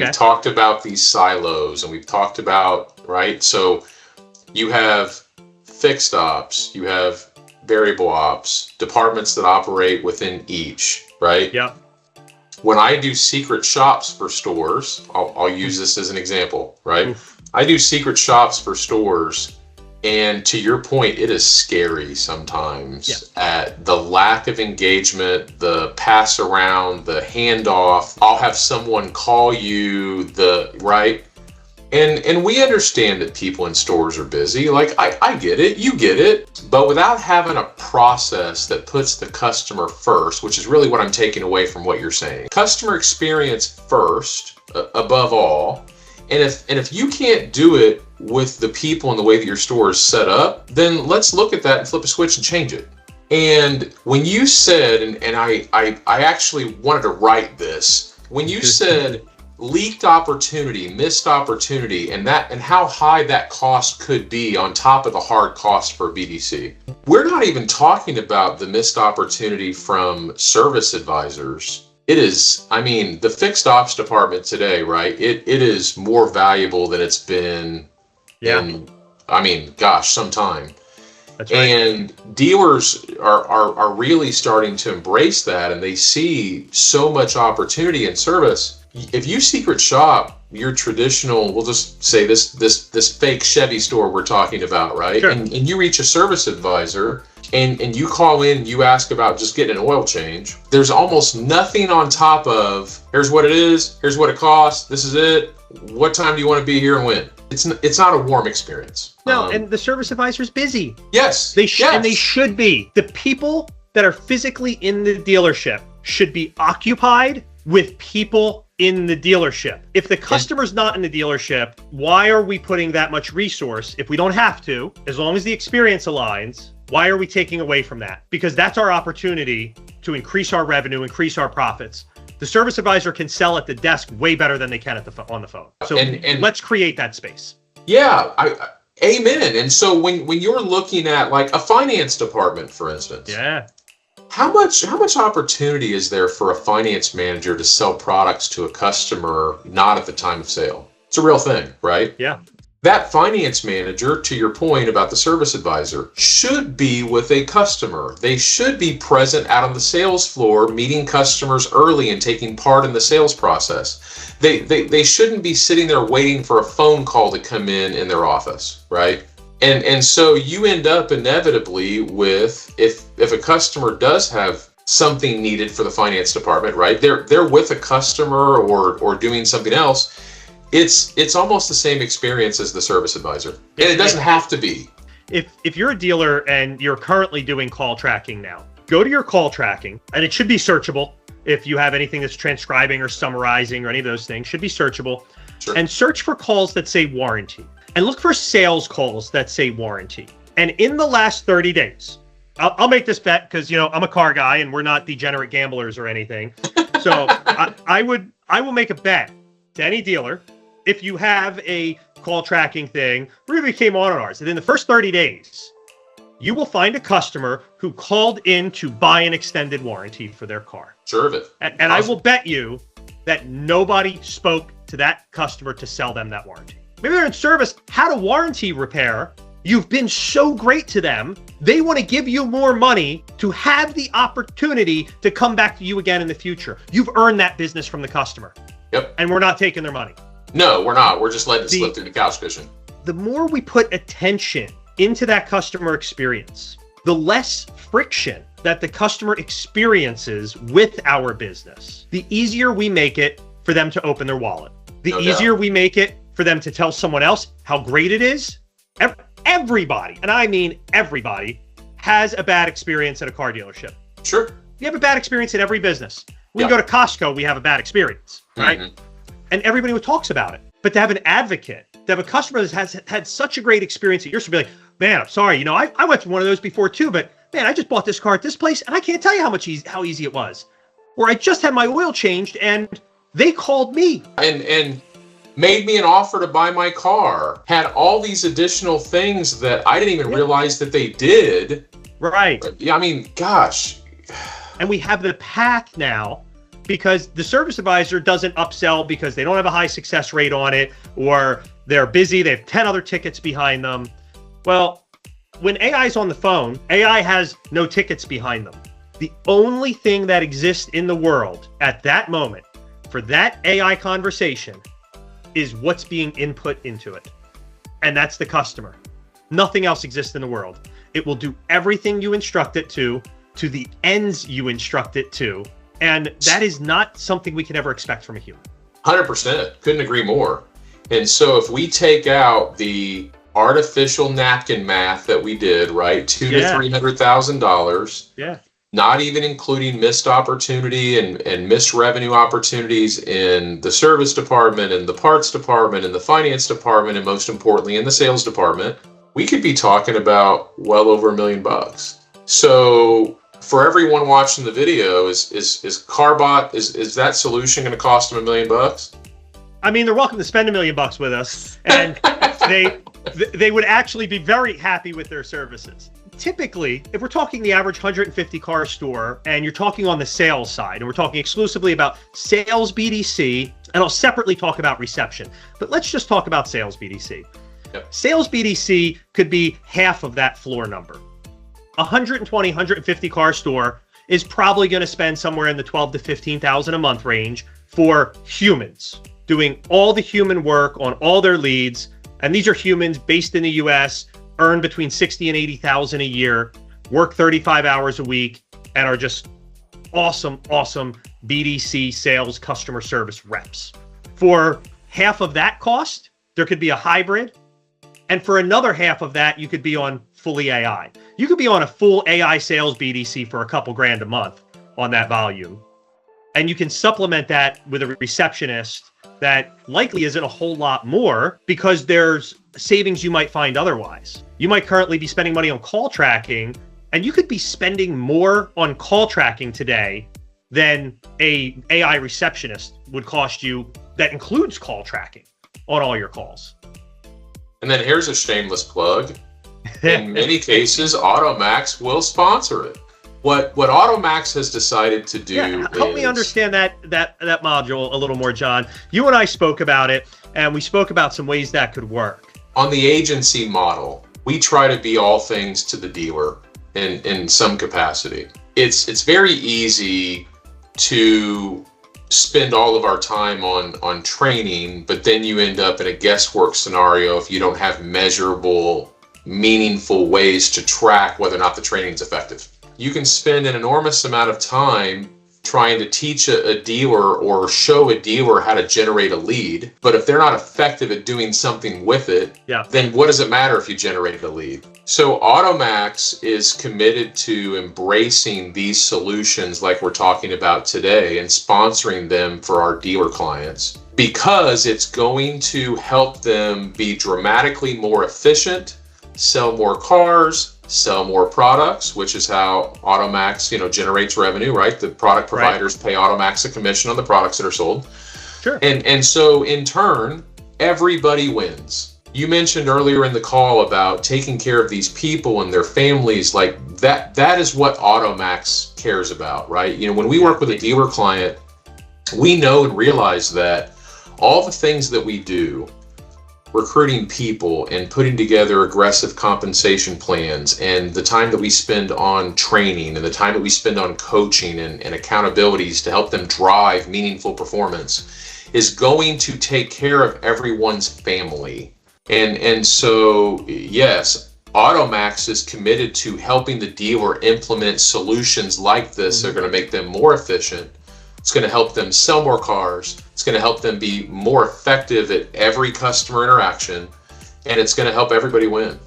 We've talked about these silos, and we've talked about, right? So you have fixed ops, you have variable ops, departments that operate within each, right? Yep. When I do secret shops for stores, I'll use this as an example, right? Oof. I do secret shops for stores, and to your point, it is scary sometimes at the lack of engagement, the pass around, the handoff. I'll have someone call you, right? And we understand that people in stores are busy. Like, I get it, you get it. But without having a process that puts the customer first, which is really what I'm taking away from what you're saying. Customer experience first, above all. And if you can't do it with the people and the way that your store is set up, then let's look at that and flip a switch and change it. And when you said, and I actually wanted to write this, when you said leaked opportunity, missed opportunity, and how high that cost could be on top of the hard cost for BDC. We're not even talking about the missed opportunity from service advisors. It is, I mean, the fixed ops department today, right? It is more valuable than it's been in, I mean, gosh, some time. That's right. And dealers are really starting to embrace that, and they see so much opportunity in service. If you secret shop your traditional, we'll just say this fake Chevy store we're talking about, right? Sure. And you reach a service advisor and you call in and you ask about just getting an oil change, there's almost nothing on top of, here's what it is, here's what it costs, this is it, what time do you want to be here and when? It's not a warm experience. No, and the service advisor's busy. Yes. And they should be. The people that are physically in the dealership should be occupied with people in the dealership. If the customer's not in the dealership, why are we putting that much resource if we don't have to? As long as the experience aligns, why are we taking away from that? Because that's our opportunity to increase our revenue, increase our profits. The service advisor can sell at the desk way better than they can on the phone. So let's create that space. Yeah, amen. And so when you're looking at like a finance department, for instance, how much opportunity is there for a finance manager to sell products to a customer not at the time of sale? It's a real thing, right? Yeah. That finance manager, to your point about the service advisor, should be with a customer. They should be present out on the sales floor, meeting customers early and taking part in the sales process. They shouldn't be sitting there waiting for a phone call to come in their office, right? And so you end up inevitably with, if a customer does have something needed for the finance department, right? They're with a customer or doing something else. It's almost the same experience as the service advisor. And it doesn't have to be. If you're a dealer and you're currently doing call tracking now, go to your call tracking, and it should be searchable. If you have anything that's transcribing or summarizing or any of those things, should be searchable. Sure. And search for calls that say warranty. And look for sales calls that say warranty. And in the last 30 days, I'll make this bet because, I'm a car guy and we're not degenerate gamblers or anything. So I will make a bet to any dealer. If you have a call tracking thing, really came on ours, that in the first 30 days, you will find a customer who called in to buy an extended warranty for their car. Sure of it. And awesome. I will bet you that nobody spoke to that customer to sell them that warranty. Maybe they're in service, had a warranty repair. You've been so great to them. They want to give you more money to have the opportunity to come back to you again in the future. You've earned that business from the customer. Yep. And we're not taking their money. No, we're not. We're just letting it slip through the couch cushion. The more we put attention into that customer experience, the less friction that the customer experiences with our business, the easier we make it for them to open their wallet. The easier we make it for them to tell someone else how great it is. Everybody, and I mean everybody, has a bad experience at a car dealership. Sure. You have a bad experience at every business. We go to Costco, we have a bad experience, right? Mm-hmm. And everybody talks about it. But to have an advocate, to have a customer that has had such a great experience at yours, to be like, man, I'm sorry, I went through one of those before too, but man, I just bought this car at this place and I can't tell you how easy it was. Or I just had my oil changed and they called me. And made me an offer to buy my car, had all these additional things that I didn't even realize that they did. Right. Yeah, I mean, gosh. And we have the path now because the service advisor doesn't upsell because they don't have a high success rate on it, or they're busy, they have 10 other tickets behind them. Well, when AI is on the phone, AI has no tickets behind them. The only thing that exists in the world at that moment for that AI conversation is what's being input into it. And that's the customer. Nothing else exists in the world. It will do everything you instruct it to the ends you instruct it to. And that is not something we can ever expect from a human. 100%. Couldn't agree more. And so if we take out the artificial napkin math that we did, right? $200,000 to $300,000. Yeah. Not even including missed opportunity and missed revenue opportunities in the service department and the parts department and the finance department, and most importantly in the sales department, we could be talking about well over $1 million. So for everyone watching the video, is Carbot, is that solution going to cost them $1 million? I mean, they're welcome to spend $1 million with us, and they would actually be very happy with their services. Typically, if we're talking the average 150 car store, and you're talking on the sales side, and we're talking exclusively about sales BDC, and I'll separately talk about reception, but let's just talk about sales BDC. Yep. Sales BDC could be half of that floor number. 120, 150 car store is probably going to spend somewhere in the 12 to 15,000 a month range for humans doing all the human work on all their leads. And these are humans based in the US, earn between 60 and 80,000 a year, work 35 hours a week, and are just awesome BDC sales customer service reps. For half of that cost, there could be a hybrid. And for another half of that, you could be on fully AI. You could be on a full AI sales BDC for a couple grand a month on that volume. And you can supplement that with a receptionist that likely isn't a whole lot more, because there's savings you might find otherwise. You might currently be spending money on call tracking, and you could be spending more on call tracking today than a AI receptionist would cost you that includes call tracking on all your calls. And then here's a shameless plug. In many cases, Automax will sponsor it. What Automax has decided to do help me understand that module a little more, John. You and I spoke about it, and we spoke about some ways that could work. On the agency model, we try to be all things to the dealer in some capacity. It's very easy to spend all of our time on training, but then you end up in a guesswork scenario if you don't have measurable, meaningful ways to track whether or not the training is effective. You can spend an enormous amount of time trying to teach a dealer or show a dealer how to generate a lead, but if they're not effective at doing something with it, then what does it matter if you generated a lead? So Automax is committed to embracing these solutions like we're talking about today and sponsoring them for our dealer clients, because it's going to help them be dramatically more efficient, sell more cars, sell more products, which is how Automax, generates revenue, right? The product providers pay Automax a commission on the products that are sold. Sure. And so in turn, everybody wins. You mentioned earlier in the call about taking care of these people and their families, like that is what Automax cares about, right? When we work with a dealer client, we know and realize that all the things that we do, recruiting people and putting together aggressive compensation plans, and the time that we spend on training and the time that we spend on coaching and accountabilities to help them drive meaningful performance, is going to take care of everyone's family. And so, yes, Automax is committed to helping the dealer implement solutions like this that are going to make them more efficient. It's going to help them sell more cars. It's going to help them be more effective at every customer interaction, and it's going to help everybody win.